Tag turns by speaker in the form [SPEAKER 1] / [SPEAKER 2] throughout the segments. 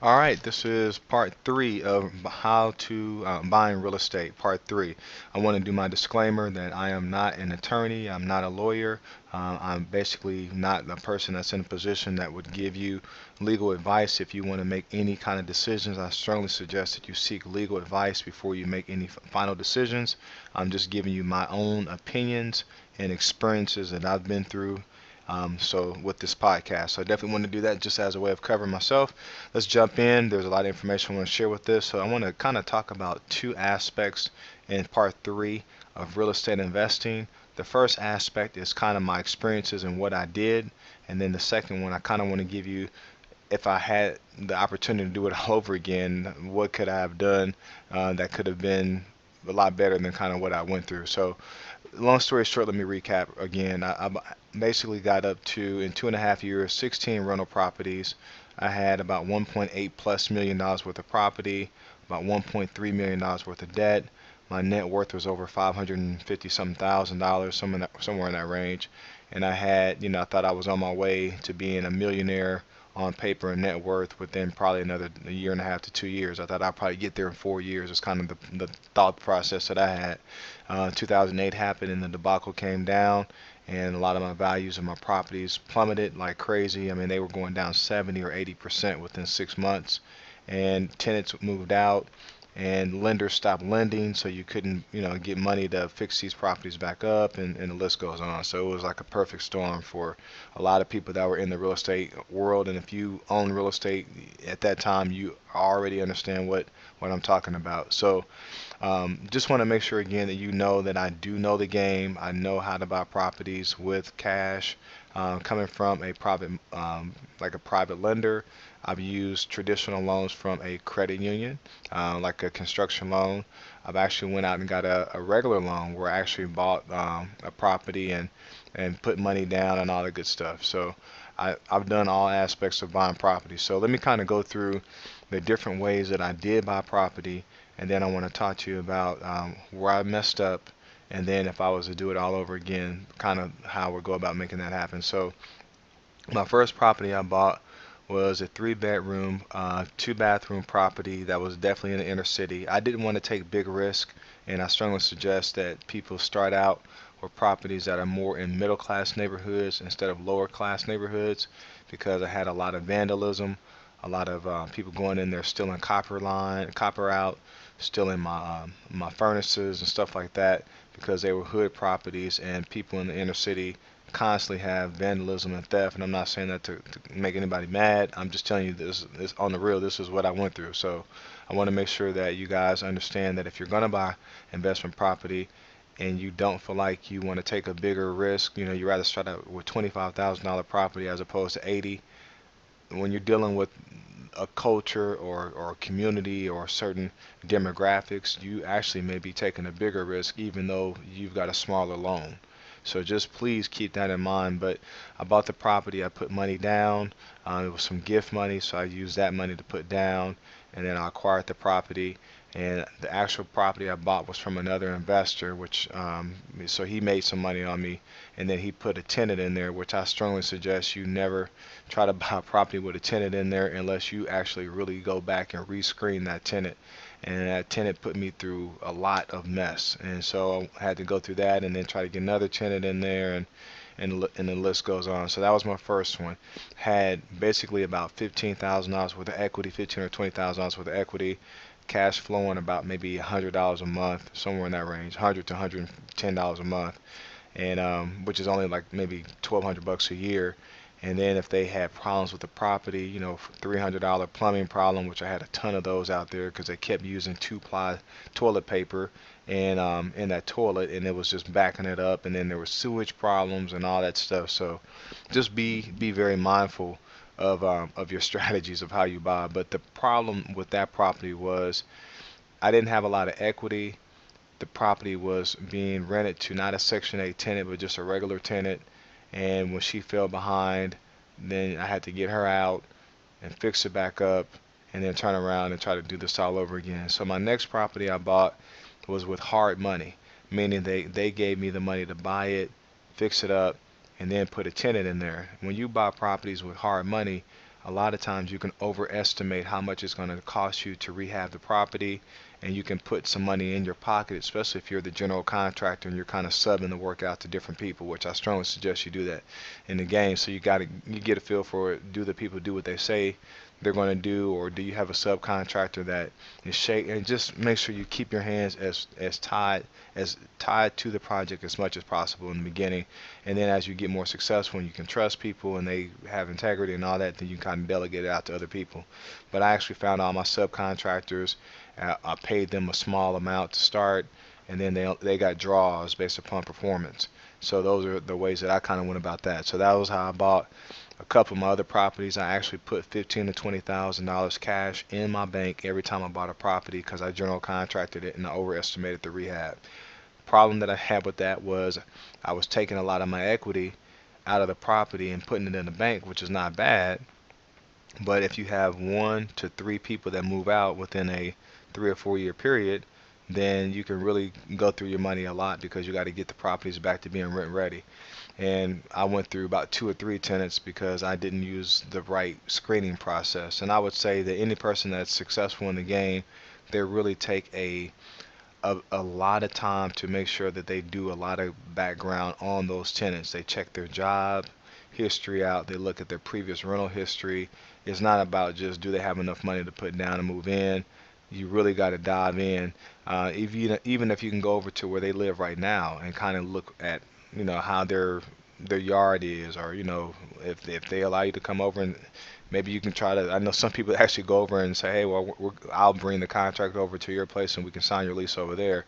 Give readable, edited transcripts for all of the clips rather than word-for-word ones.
[SPEAKER 1] All right, this is part three of how to buying real estate. Part three. I want to do my disclaimer that I am not an attorney. I'm not a lawyer. I'm basically not a person that's in a position that would give you legal advice. If you want to make any kind of decisions, I strongly suggest that you seek legal advice before you make any final decisions. I'm just giving you my own opinions and experiences that I've been through. So with this podcast, so I definitely want to do that just as a way of covering myself. Let's jump in. There's a lot of information I want to share with this. So I want to kind of talk about two aspects in part three of real estate investing. The first aspect is kind of my experiences and what I did. And then the second one, I kind of want to give you, if I had the opportunity to do it all over again, what could I have done that could have been a lot better than kind of what I went through. So long story short, let me recap again. I basically got up to, in 2.5 years, 16 rental properties. I had about 1.8 plus million dollars worth of property, about 1.3 million dollars worth of debt. My net worth was over 550 some thousand dollars, somewhere in that range. And I had, I thought I was on my way to being a millionaire on paper and net worth within probably another year and a half to 2 years. I thought I'd probably get there in 4 years. It's kind of the thought process that I had. 2008 happened and the debacle came down, and a lot of my values of my properties plummeted like crazy. I mean, they were going down 70 or 80% within 6 months, and tenants moved out, and lenders stopped lending, so you couldn't, get money to fix these properties back up, and the list goes on. So it was like a perfect storm for a lot of people that were in the real estate world. And if you own real estate at that time, you already understand what I'm talking about. So just want to make sure again that you know that I do know the game. I know how to buy properties with cash. Coming from a private, like a private lender, I've used traditional loans from a credit union, like a construction loan. I've actually went out and got a regular loan where I actually bought a property and put money down and all the good stuff. So I've done all aspects of buying property. So let me kind of go through the different ways that I did buy property, and then I want to talk to you about where I messed up, and then if I was to do it all over again, kind of how we go about making that happen. So my first property I bought was a three-bedroom, two-bathroom property that was definitely in the inner city. I didn't want to take big risk, and I strongly suggest that people start out with properties that are more in middle-class neighborhoods instead of lower-class neighborhoods, because I had a lot of vandalism, a lot of people going in there stealing copper out, stealing my furnaces and stuff like that, because they were hood properties, and people in the inner city constantly have vandalism and theft. And I'm not saying that to make anybody mad. I'm just telling you this on the real. This is what I went through. So I want to make sure that you guys understand that if you're going to buy investment property and you don't feel like you want to take a bigger risk, you rather start out with $25,000 property as opposed to 80. When you're dealing with a culture or a community or certain demographics, you actually may be taking a bigger risk even though you've got a smaller loan. So just please keep that in mind. But I bought the property, I put money down. It was some gift money, so I used that money to put down, and then I acquired the property. And the actual property I bought was from another investor, which so he made some money on me, and then he put a tenant in there, which I strongly suggest you never try to buy a property with a tenant in there unless you actually really go back and rescreen that tenant. And that tenant put me through a lot of mess, and so I had to go through that and then try to get another tenant in there, and the list goes on. So that was my first one. Had basically about $15,000 worth of equity, 15 or $20,000 worth of equity, cash flowing about maybe $100 a month, somewhere in that range, 100 to $110 a month, and which is only like maybe 1,200 bucks a year. And then if they had problems with the property, $300 plumbing problem, which I had a ton of those out there because they kept using two-ply toilet paper and in that toilet, and it was just backing it up. And then there were sewage problems and all that stuff. So just be very mindful of your strategies of how you buy. But the problem with that property was I didn't have a lot of equity. The property was being rented to not a Section 8 tenant, but just a regular tenant. And when she fell behind, then I had to get her out and fix it back up, and then turn around and try to do this all over again. So my next property I bought was with hard money, meaning they gave me the money to buy it, fix it up, and then put a tenant in there. When you buy properties with hard money, a lot of times you can overestimate how much it's going to cost you to rehab the property, and you can put some money in your pocket, especially if you're the general contractor and you're kind of subbing the work out to different people, which I strongly suggest you do that in the game. So you get a feel for it. Do the people do what they say they're going to do, or do you have a subcontractor that is shake? And just make sure you keep your hands as tied to the project as much as possible in the beginning, and then as you get more successful and you can trust people and they have integrity and all that, then you kind of delegate it out to other people. But I actually found all my subcontractors, I paid them a small amount to start, and then they got draws based upon performance. So those are the ways that I kind of went about that. So that was how I bought a couple of my other properties. I actually put $15,000 to $20,000 cash in my bank every time I bought a property because I general contracted it and I overestimated the rehab. Problem that I had with that was I was taking a lot of my equity out of the property and putting it in the bank, which is not bad. But if you have 1 to 3 people that move out within a 3 or 4 year period, then you can really go through your money a lot because you got to get the properties back to being rent ready. And I went through about 2 or 3 tenants because I didn't use the right screening process. And I would say that any person that's successful in the game, they really take a lot of time to make sure that they do a lot of background on those tenants. They check their job history out. They look at their previous rental history. It's not about just do they have enough money to put down and move in. You really got to dive in. Even if you can go over to where they live right now and kind of look at how their yard is, or if they allow you to come over, and maybe you can try to. I know some people actually go over and say, hey, well, I'll bring the contract over to your place and we can sign your lease over there,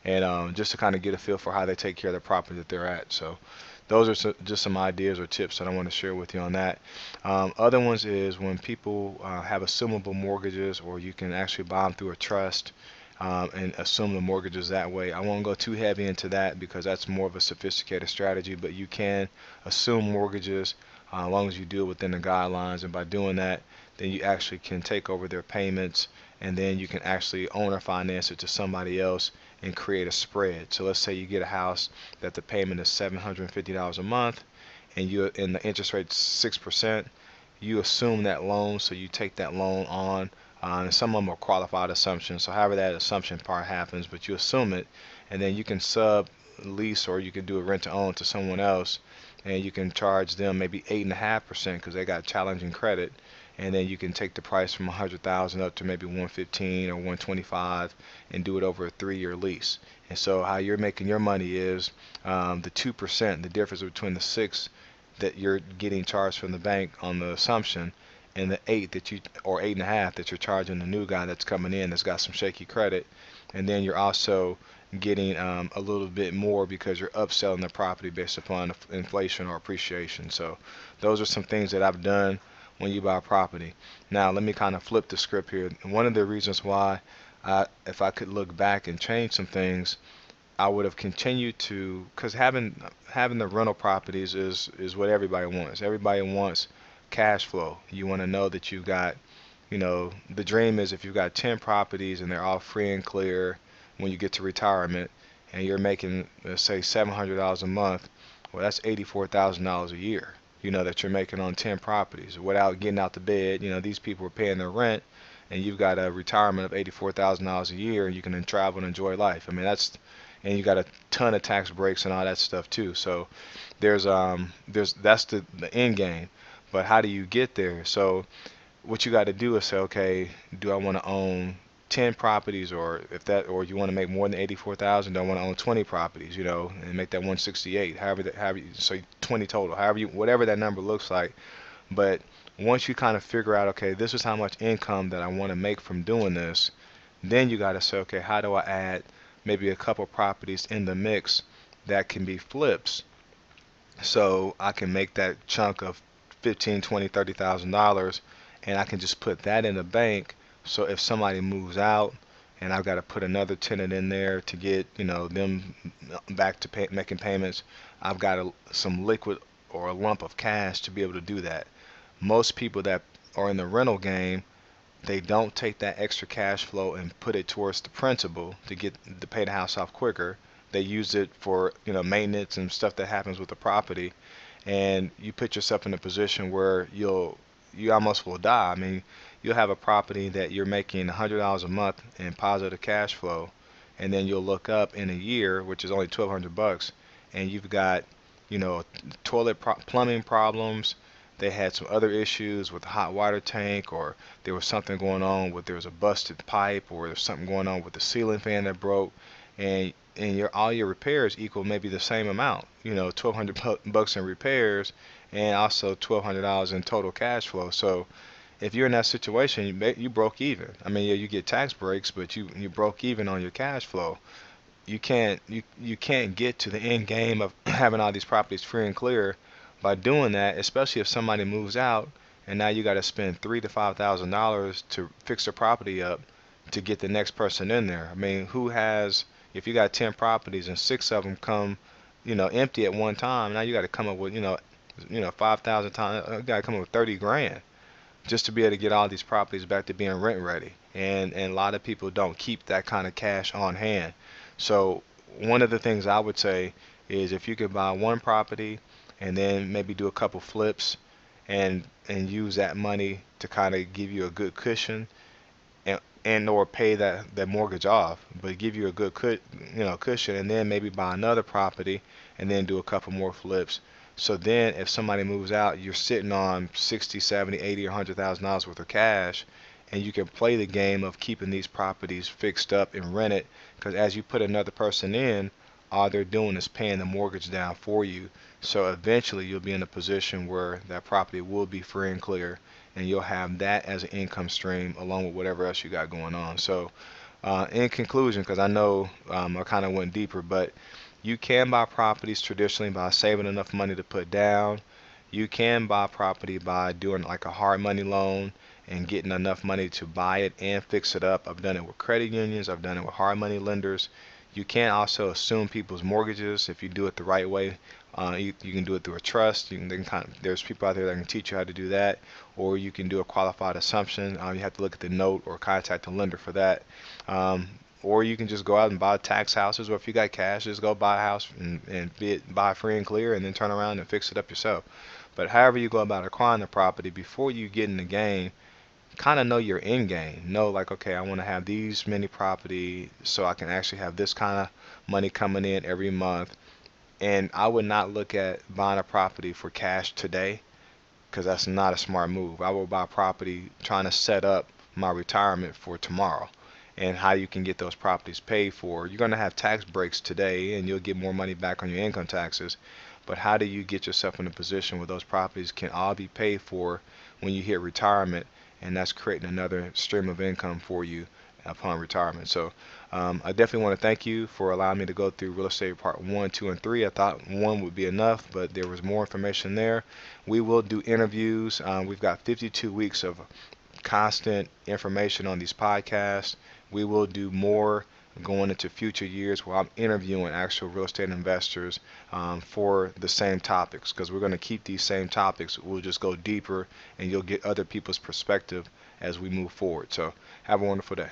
[SPEAKER 1] and just to kind of get a feel for how they take care of the property that they're at. So those are just some ideas or tips that I want to share with you on that. Other ones is when people have assumable mortgages, or you can actually buy them through a trust, and assume the mortgages that way. I won't go too heavy into that because that's more of a sophisticated strategy, but you can assume mortgages as long as you do it within the guidelines. And by doing that, then you actually can take over their payments, and then you can actually owner finance it to somebody else and create a spread. So let's say you get a house that the payment is $750 a month, and the interest rate is 6%. You assume that loan, so you take that loan on, and some of them are qualified assumptions. So however that assumption part happens, but you assume it, and then you can sub lease, or you can do a rent to own to someone else, and you can charge them maybe 8.5% because they got challenging credit, and then you can take the price from 100,000 up to maybe 115 or 125 and do it over a 3 year lease. And so how you're making your money is the 2%, the difference between the 6 that you're getting charged from the bank on the assumption, and the 8 that you, or 8.5 that you're charging the new guy that's coming in that's got some shaky credit. And then you're also getting a little bit more because you're upselling the property based upon inflation or appreciation. So those are some things that I've done when you buy property. Now let me kind of flip the script here. One of the reasons why if I could look back and change some things, I would have continued to, because having the rental properties is what everybody wants. Everybody wants cash flow. You want to know that you've got, the dream is if you've got 10 properties and they're all free and clear when you get to retirement, and you're making, let's say, $700 a month. Well, that's $84,000 a year, that you're making on 10 properties without getting out the bed. These people are paying their rent, and you've got a retirement of $84,000 a year, and you can then travel and enjoy life. I mean, and you got a ton of tax breaks and all that stuff too. So that's the end game. But how do you get there? So what you got to do is say, okay, do I want to own 10 properties, or or you want to make more than 84,000? Do I want to own 20 properties, and make that 168? So 20 total, whatever that number looks like. But once you kind of figure out, okay, this is how much income that I want to make from doing this, then you got to say, okay, how do I add maybe a couple properties in the mix that can be flips, so I can make that chunk of 15, 20, $30,000, and I can just put that in the bank. So if somebody moves out and I've got to put another tenant in there to get them back to making payments, I've got some liquid or a lump of cash to be able to do that. Most people that are in the rental game, they don't take that extra cash flow and put it towards the principal to pay the house off quicker. They use it for maintenance and stuff that happens with the property, and you put yourself in a position where you almost will die. I mean, you'll have a property that you're making $100 a month in positive cash flow, and then you'll look up in a year, which is only 1,200 bucks, and you've got, plumbing problems. They had some other issues with the hot water tank, or there was something going on with there was a busted pipe, or there's something going on with the ceiling fan that broke, and your all your repairs equal maybe the same amount. 1,200 bucks in repairs, and also $1,200 in total cash flow. So if you're in that situation, you broke even. I mean, yeah, you get tax breaks, but you broke even on your cash flow. You can't get to the end game of having all these properties free and clear by doing that, especially if somebody moves out and now you got to spend $3,000 to $5,000 to fix the property up to get the next person in there. I mean, who has, if you got 10 properties and six of them come, empty at one time, now you got to come up with, 5,000 times, you got to come up with 30 grand just to be able to get all these properties back to being rent ready. And a lot of people don't keep that kind of cash on hand. So one of the things I would say is if you could buy one property and then maybe do a couple flips and use that money to kind of give you a good cushion and or pay that mortgage off, but give you a good cushion, and then maybe buy another property and then do a couple more flips. So then if somebody moves out, you're sitting on 60, 70, 80, or $100,000 worth of cash, and you can play the game of keeping these properties fixed up and rented, because as you put another person in, all they're doing is paying the mortgage down for you. So eventually you'll be in a position where that property will be free and clear, and you'll have that as an income stream along with whatever else you got going on. So in conclusion, because I know I kind of went deeper, but you can buy properties traditionally by saving enough money to put down. You can buy property by doing like a hard money loan and getting enough money to buy it and fix it up. I've done it with credit unions. I've done it with hard money lenders. You can also assume people's mortgages if you do it the right way. You can do it through a trust. There's people out there that can teach you how to do that, or you can do a qualified assumption. You have to look at the note or contact the lender for that. Um, or you can just go out and buy tax houses, or if you got cash, just go buy a house and buy free and clear, and then turn around and fix it up yourself. But however you go about acquiring the property, before you get in the game, kind of know your end game. Know like, okay, I want to have these many property so I can actually have this kind of money coming in every month. And I would not look at buying a property for cash today, because that's not a smart move. I will buy property trying to set up my retirement for tomorrow, and how you can get those properties paid for. You're going to have tax breaks today and you'll get more money back on your income taxes, but how do you get yourself in a position where those properties can all be paid for when you hit retirement, and that's creating another stream of income for you upon retirement. So I definitely want to thank you for allowing me to go through real estate part 1, 2, and 3. I thought 1 would be enough, but there was more information there. We will do interviews. We've got 52 weeks of constant information on these podcasts. We will do more going into future years where I'm interviewing actual real estate investors for the same topics, because we're going to keep these same topics. We'll just go deeper and you'll get other people's perspective as we move forward. So have a wonderful day.